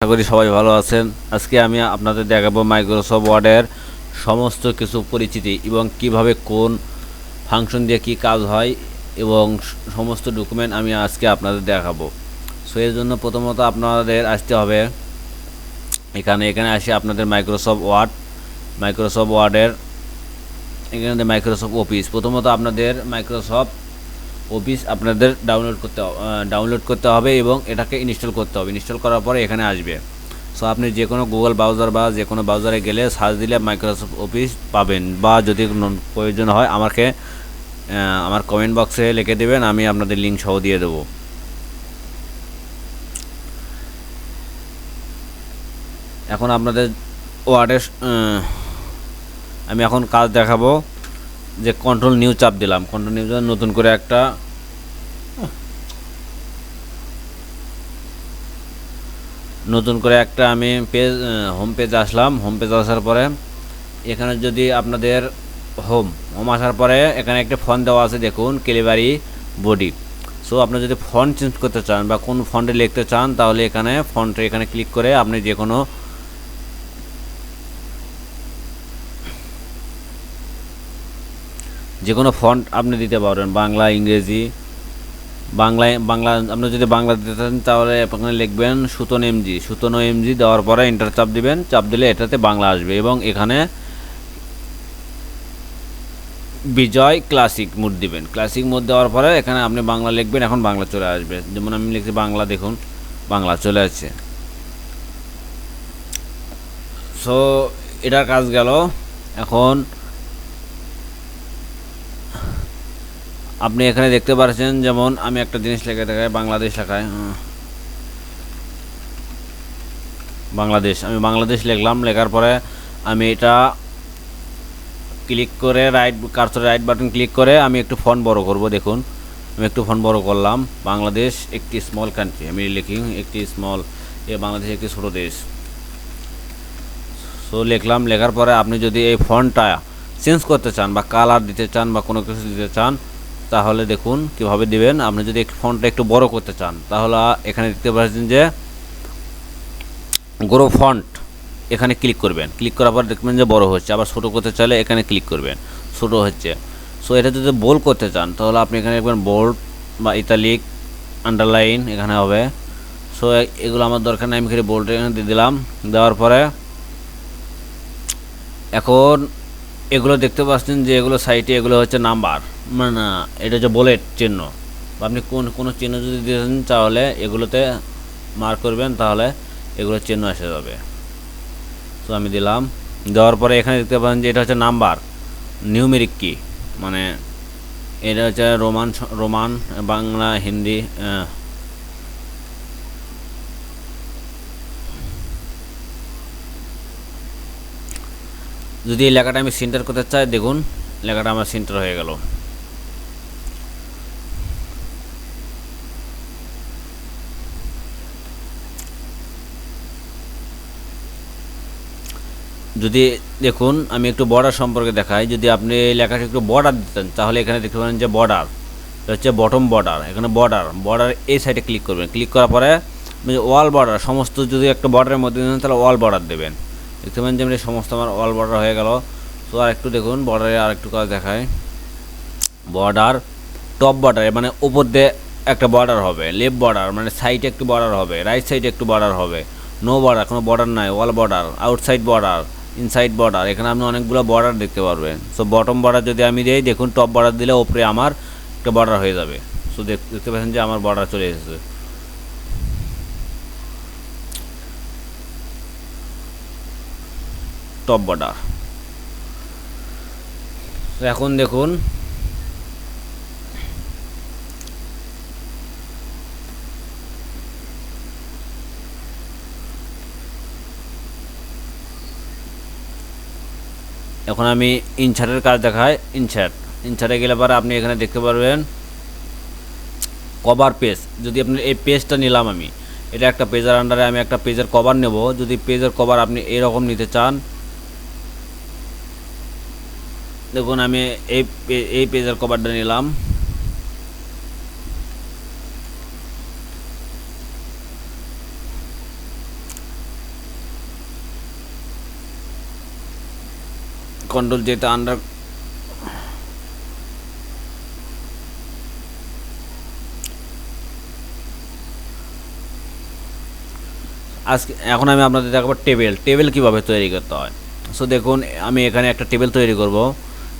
আশা করি সবাই ভালো আছেন। আজকে আমি আপনাদের দেখাবো মাইক্রোসফট ওয়ার্ডের সমস্ত কিছু পরিচিতি এবং কিভাবে কোন ফাংশন দিয়ে কি কাজ হয় এবং সমস্ত ডকুমেন্ট আমি আজকে আপনাদের দেখাবো। সো এর জন্য প্রথমত আপনাদের আসতে হবে এখানে আসে আপনাদের মাইক্রোসফট ওয়ার্ডের এখানে মাইক্রোসফট অফিস। প্রথমত আপনাদের মাইক্রোসফট অফিস আপনাদের ডাউনলোড করতে হবে এবং এটাকে ইনস্টল করতে হবে। ইনস্টল করার পরে এখানে আসবে। সো আপনি যে কোনো গুগল ব্রাউজার বা যে কোনো ব্রাউজারে গেলে সার্চ দিলে মাইক্রোসফট অফিস পাবেন, বা যদি প্রয়োজন হয় আমার কমেন্ট বক্সে লিখে দেবেন, আমি আপনাদের লিঙ্ক সহ দিয়ে দেবো। এখন আপনাদের ওয়ার্ডের আমি এখন কাজ দেখাবো। যে কন্ট্রোল নিউ চাপ দিলাম, কন্ট্রোল নিউ নতুন করে একটা আমি হোম পেজ আসলাম। হোম পেজ আসার পরে এখানে যদি আপনাদের হোম আসার পরে এখানে একটা ফন্ট দেওয়া আছে, দেখুন ক্যালিবারি বডি। সো আপনি যদি ফন্ট চেঞ্জ করতে চান বা কোন ফন্টে লিখতে চান তাহলে এখানে ক্লিক করে আপনি যে কোনো ফন্ট আপনি দিতে পারবেন, বাংলা, ইংরেজি। বাংলা আপনি যদি বাংলা দিতে চান তাহলে এখানে লিখবেন সুতনো এমজি দেওয়ার পরে এন্টার চাপ দিবেন। চাপ দিলে এটাতে বাংলা আসবে এবং এখানে বিজয় ক্লাসিক মোড দিবেন। ক্লাসিক মোড দেওয়ার পরে এখানে আপনি বাংলা লিখবেন, এখন বাংলা চলে আসবে। যেমন আমি লিখছি বাংলা, দেখুন বাংলা চলে আসছে। সো এটার কাজ গেল। এখন আপনি এখানে দেখতে পাচ্ছেন, যেমন আমি একটা জিনিস লিখে দেখাই, বাংলাদেশ লেখায় আমি বাংলাদেশ লিখলাম। লেখার পরে আমি এটা ক্লিক করে কার্সর রাইট বাটন ক্লিক করে আমি একটু ফন্ট বড় করব। দেখুন আমি একটু ফন্ট বড় করলাম। বাংলাদেশ একটি স্মল কান্ট্রি, আমি লিখি বাংলাদেশ একটি ছোট দেশ। সো লিখলাম। লেখার পরে আপনি যদি এই ফন্টটা চেঞ্জ করতে চান বা কালার দিতে চান বা কোনো কিছু দিতে চান তাহলে দেখুন কিভাবে দিবেন। আপনি যদি ফন্টটা একটু বড় করতে চান তাহলে এখানে দেখতে পাচ্ছেন যে গ্রো ফন্ট, এখানে ক্লিক করবেন। ক্লিক করার পর দেখবেন যে বড় হচ্ছে। আবার ছোটো করতে চাইলে এখানে ক্লিক করবেন, ছোটো হচ্ছে। সো এটা যদি বোল্ড করতে চান তাহলে আপনি এখানে দেখবেন বোল্ড বা ইতালিক, আন্ডারলাইন এখানে হবে। সো এগুলো আমার দরকার নেই, আমি এখানে বোল্ড এখানে দিয়ে দিলাম। দেওয়ার পরে এখন এগুলো দেখতে পাচ্ছেন যে এগুলো সাইটে এগুলো হচ্ছে নাম্বার, মানে এটা হচ্ছে বুলেট চিহ্ন। আপনি কোনো চিহ্ন যদি দিতেন তাহলে এগুলোতে মার্ক করবেন, তাহলে এগুলো চিহ্ন এসে যাবে। তো আমি দিলাম। দেওয়ার পরে এখানে দেখতে পাচ্ছেন যে এটা হচ্ছে নাম্বার, নিউমেরিক কি, মানে এটা হচ্ছে রোমান বাংলা হিন্দি। যদি এই লেখাটা আমি সেন্টার করতে চাই, দেখুন লেখাটা আমার সেন্টার হয়ে গেল। যদি দেখুন আমি একটু বর্ডার সম্পর্কে দেখাই। যদি আপনি এই লেখাটা একটু বর্ডার দিতেন তাহলে এখানে দেখতে পারেন যে বর্ডার হচ্ছে বটম বর্ডার। এখানে বর্ডার এই সাইডে ক্লিক করবেন। ক্লিক করার পরে ওয়াল বর্ডার, সমস্ত যদি একটা বর্ডারের মধ্যে দেন তাহলে ওয়াল বর্ডার দেবেন। দেখতে পাবেন যে সমস্ত আমার ওয়াল বর্ডার হয়ে গেল। তো আর একটু দেখুন বর্ডারে আর একটু কাজ দেখায়। বর্ডার টপ বর্ডার মানে উপর দিয়ে একটা বর্ডার হবে, লেফট বর্ডার মানে সাইডে একটু বর্ডার হবে, রাইট সাইডে একটু বর্ডার হবে, নো বর্ডার কোনো বর্ডার নাই, wall border, outside border, inside border. এখানে আপনি অনেকগুলো বর্ডার দেখতে পারবেন। সো বটম বর্ডার যদি আমি দিই, দেখুন টপ বর্ডার দিলে উপরে আমার একটা বর্ডার হয়ে যাবে। সো দেখতে পাচ্ছেন যে আমার বর্ডার চলে এসেছে। Top border. এখন দেখুন এখন আমি ইনসার্টের কাজ দেখাই। ইনসার্টে গেলে পরে আপনি এখানে দেখতে পারবেন কভার পেজ। যদি আপনি এই পেজটা নিলাম, আমি এটা একটা পেজের আন্ডারে আমি একটা পেজের কভার নেব। যদি পেজের কভার আপনি এরকম নিতে চান, দেখুন আমি এই পেজের কভারটা নিলাম। কন্ট্রোল যেটা আন্ডার আজকে এখন আমি আপনাদের দেখাবো টেবিল কিভাবে তৈরি করতে হয়। সো দেখুন আমি এখানে একটা টেবিল তৈরি করব,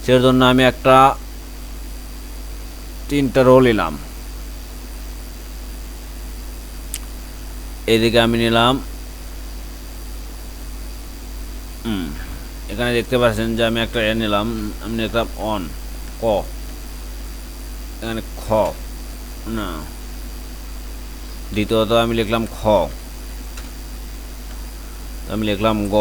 সেটার জন্য আমি একটা 3টা রো নিলাম। এদিকে আমি নিলাম এখানে দেখতে পাচ্ছেন যে আমি একটা নিলাম, আমি লিখলাম অন ক, এখানে খ না, দ্বিতীয়ত আমি লিখলাম খ, আমি লিখলাম গ,